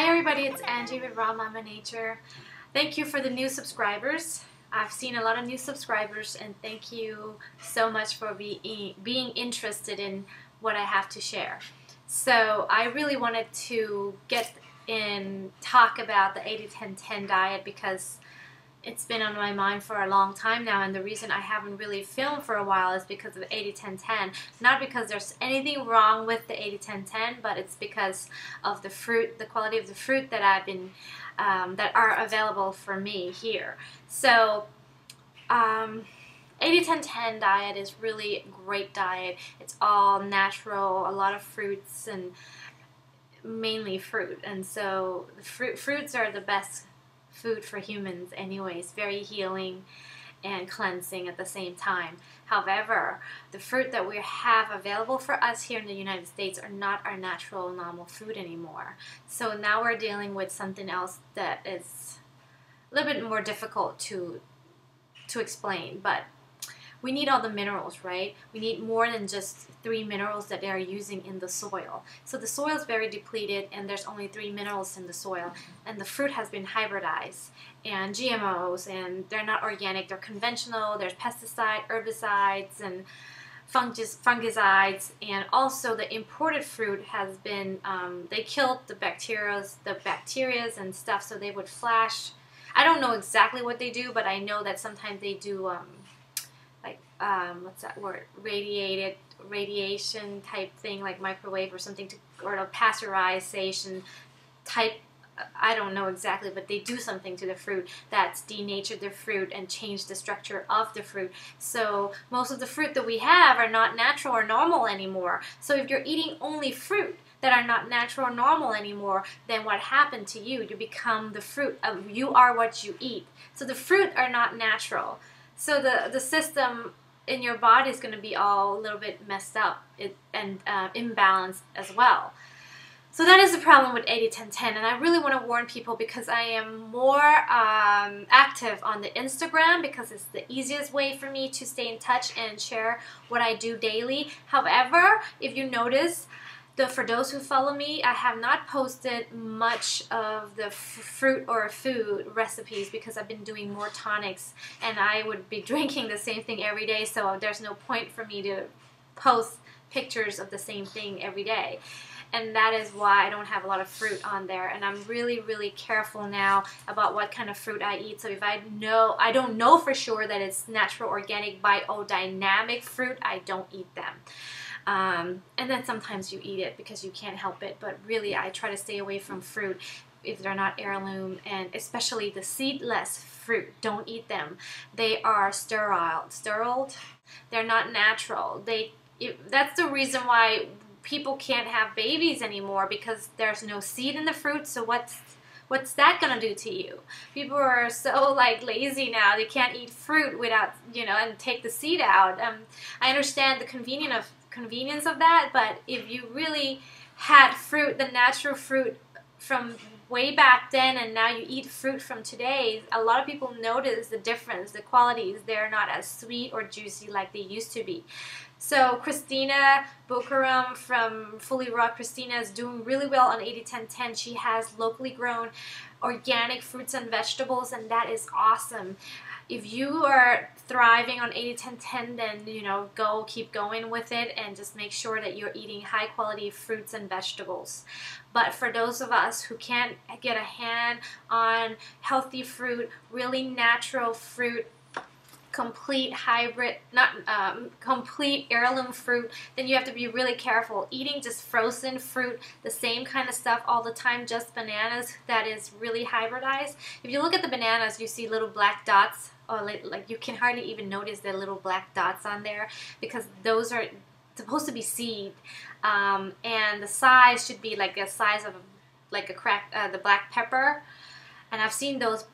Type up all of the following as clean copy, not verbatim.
Hi everybody, it's Angie with Raw Mama Nature. Thank you for the new subscribers. I've seen a lot of new subscribers and thank you so much for being interested in what I have to share. So I really wanted to talk about the 80-10-10 diet because it's been on my mind for a long time now, and the reason I haven't really filmed for a while is because of 80-10-10. Not because there's anything wrong with the 80-10-10, but it's because of the fruit, the quality of the fruit that that are available for me here. So 80-10-10 diet is really a great diet. It's all natural, a lot of fruits, and mainly fruit. And so the fruits are the best food for humans anyways, very healing and cleansing at the same time. However, the fruit that we have available for us here in the United States are not our natural normal food anymore. So now we're dealing with something else that is a little bit more difficult to explain, but we need all the minerals, right? We need more than just 3 minerals that they are using in the soil. So the soil is very depleted and there's only 3 minerals in the soil, and the fruit has been hybridized and GMOs, and they're not organic, they're conventional. There's pesticide, herbicides, and fungicides, and also the imported fruit has been, they killed the bacterias and stuff, so they would flash. I don't know exactly what they do, but I know that sometimes they do what's that word? Radiation type thing, like microwave or something, or a pasteurization type. I don't know exactly, but they do something to the fruit that's denatured the fruit and changed the structure of the fruit. So most of the fruit that we have are not natural or normal anymore. So if you're eating only fruit that are not natural or normal anymore, then what happened to you? You become the fruit. You are what you eat. So the fruit are not natural. So the system in your body is going to be all a little bit messed up and imbalanced as well. So that is the problem with 80-10-10, and I really want to warn people because I am more active on the Instagram because it's the easiest way for me to stay in touch and share what I do daily. However, if you notice, for those who follow me, I have not posted much of the fruit or food recipes because I've been doing more tonics, and I would be drinking the same thing every day, so there's no point for me to post pictures of the same thing every day. And that is why I don't have a lot of fruit on there, and I'm really, really careful now about what kind of fruit I eat. So if I don't know for sure that it's natural, organic, biodynamic fruit, I don't eat them. And then sometimes you eat it because you can't help it, but really I try to stay away from fruit if they're not heirloom, and especially the seedless fruit. Don't eat them. They are sterile. They're not natural. That's the reason why people can't have babies anymore, because there's no seed in the fruit. So what's that gonna do to you? People are so lazy now. They can't eat fruit without and take the seed out. I understand the convenience of that, but if you really had fruit, the natural fruit from way back then, and now you eat fruit from today, a lot of people notice the difference. The qualities, they're not as sweet or juicy like they used to be. So Christina Bukaram from Fully Raw Christina is doing really well on 80-10-10. She has locally grown organic fruits and vegetables, and that is awesome. If you are thriving on 80-10-10, then keep going with it, and just make sure that you're eating high quality fruits and vegetables. But for those of us who can't get a hand on healthy fruit, really natural fruit, complete hybrid, not complete heirloom fruit, then you have to be really careful. Eating just frozen fruit, the same kind of stuff all the time, just bananas, that is really hybridized. If you look at the bananas, you see little black dots, or like you can hardly even notice the little black dots on there, because those are supposed to be seed, and the size should be like the size of the black pepper. And I've seen those,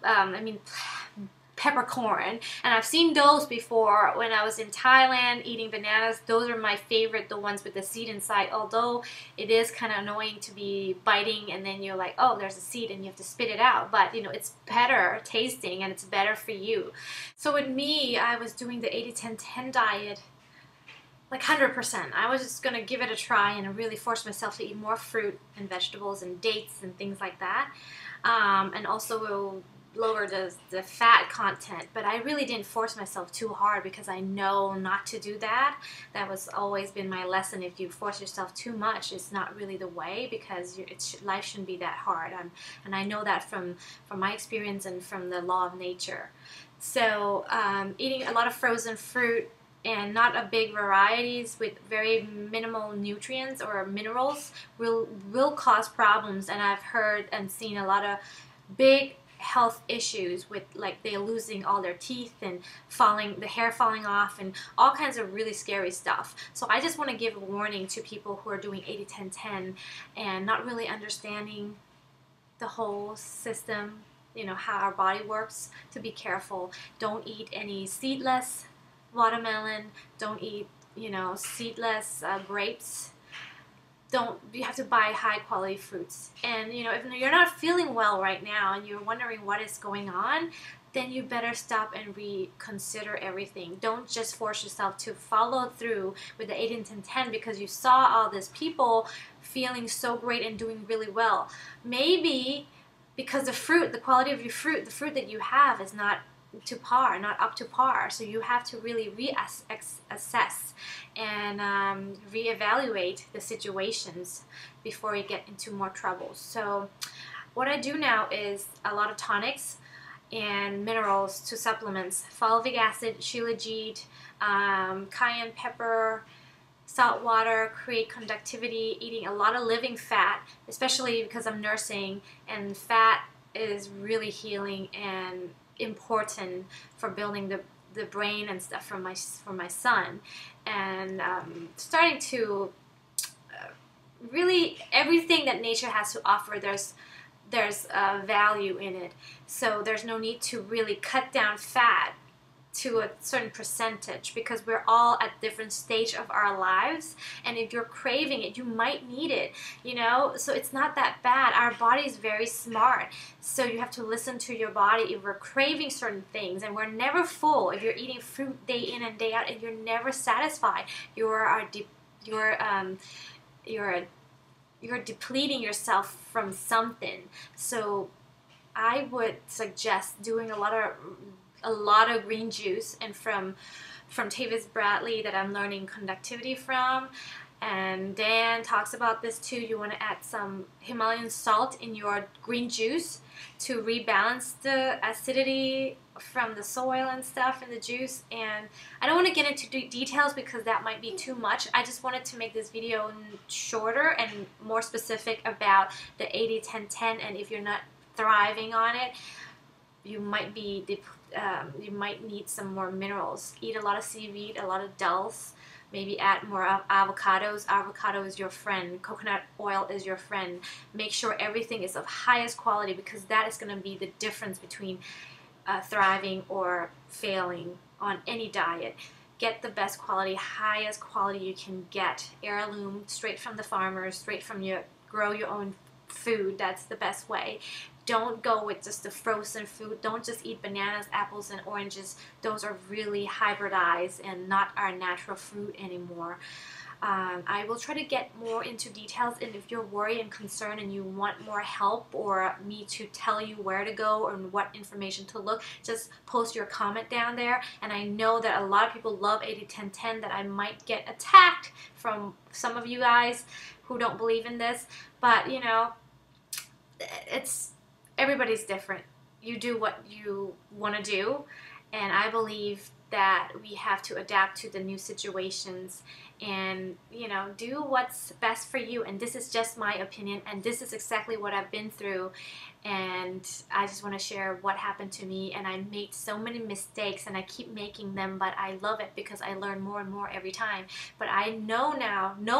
peppercorn, and I've seen those before when I was in Thailand eating bananas. Those are my favorite, the ones with the seed inside, although it is kind of annoying to be biting and then you're like, oh, there's a seed, and you have to spit it out. But it's better tasting and it's better for you. So with me, I was doing the 80-10-10 diet like 100%. I was just gonna give it a try and really force myself to eat more fruit and vegetables and dates and things like that, and also lower the fat content. But I really didn't force myself too hard because I know not to do that. That was always been my lesson. If you force yourself too much, it's not really the way, because life shouldn't be that hard. And I know that from my experience and from the law of nature. So eating a lot of frozen fruit and not a big varieties with very minimal nutrients or minerals will cause problems. And I've heard and seen a lot of big health issues with, like, they're losing all their teeth and the hair falling off and all kinds of really scary stuff. So I just want to give a warning to people who are doing 80-10-10 and not really understanding the whole system, you know, how our body works, to be careful. Don't eat any seedless watermelon. Don't eat, you know, seedless grapes. You have to buy high quality fruits. And, you know, if you're not feeling well right now and you're wondering what is going on, then you better stop and reconsider everything. Don't just force yourself to follow through with the 80-10-10 because you saw all these people feeling so great and doing really well. Maybe because the quality of your fruit, the fruit that you have is not up to par. So you have to really assess and reevaluate the situations before you get into more troubles. So what I do now is a lot of tonics and minerals to supplements: fulvic acid, shilajit, cayenne pepper, salt water, create conductivity, eating a lot of living fat, especially because I'm nursing, and fat is really healing and important for building the brain and stuff for my son. And starting to really, everything that nature has to offer, there's value in it. So there's no need to really cut down fat to a certain percentage, because we're all at different stage of our lives, and if you're craving it, you might need it, you know. So it's not that bad. Our body is very smart, so you have to listen to your body. If we're craving certain things and we're never full, if you're eating fruit day in and day out and you're never satisfied, you're depleting yourself from something. So I would suggest doing a lot of green juice, and from Tavis Bradley, that I'm learning conductivity from, and Dan talks about this too. You want to add some Himalayan salt in your green juice to rebalance the acidity from the soil and stuff in the juice. And I don't want to get into details because that might be too much. I just wanted to make this video shorter and more specific about the 80-10-10, and if you're not thriving on it, you might need some more minerals. Eat a lot of seaweed, a lot of dulse. Maybe add more avocados. Avocado is your friend. Coconut oil is your friend. Make sure everything is of highest quality, because that is going to be the difference between thriving or failing on any diet. Get the best quality, highest quality you can get. Heirloom, straight from the farmers, straight from grow your own food. That's the best way. Don't go with just the frozen food. Don't just eat bananas, apples, and oranges. Those are really hybridized and not our natural fruit anymore. I will try to get more into details, and if you're worried and concerned and you want more help or me to tell you where to go and what information to look, just post your comment down there. And I know that a lot of people love 80-10-10, that I might get attacked from some of you guys who don't believe in this, but you know, everybody's different. You do what you want to do, and I believe that we have to adapt to the new situations and, you know, do what's best for you. And this is just my opinion, and this is exactly what I've been through, and I just want to share what happened to me. And I made so many mistakes, and I keep making them, but I love it because I learn more and more every time. But I know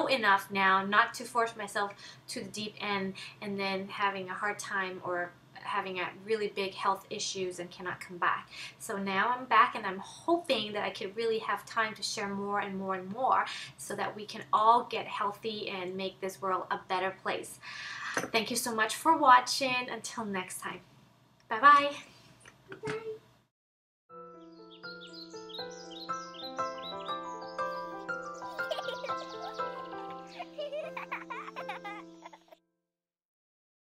enough now not to force myself to the deep end and then having a hard time or having a really big health issues and cannot come back. So now I'm back, and I'm hoping that I could really have time to share more and more and more, so that we can all get healthy and make this world a better place. Thank you so much for watching. Until next time. Bye-bye. Bye.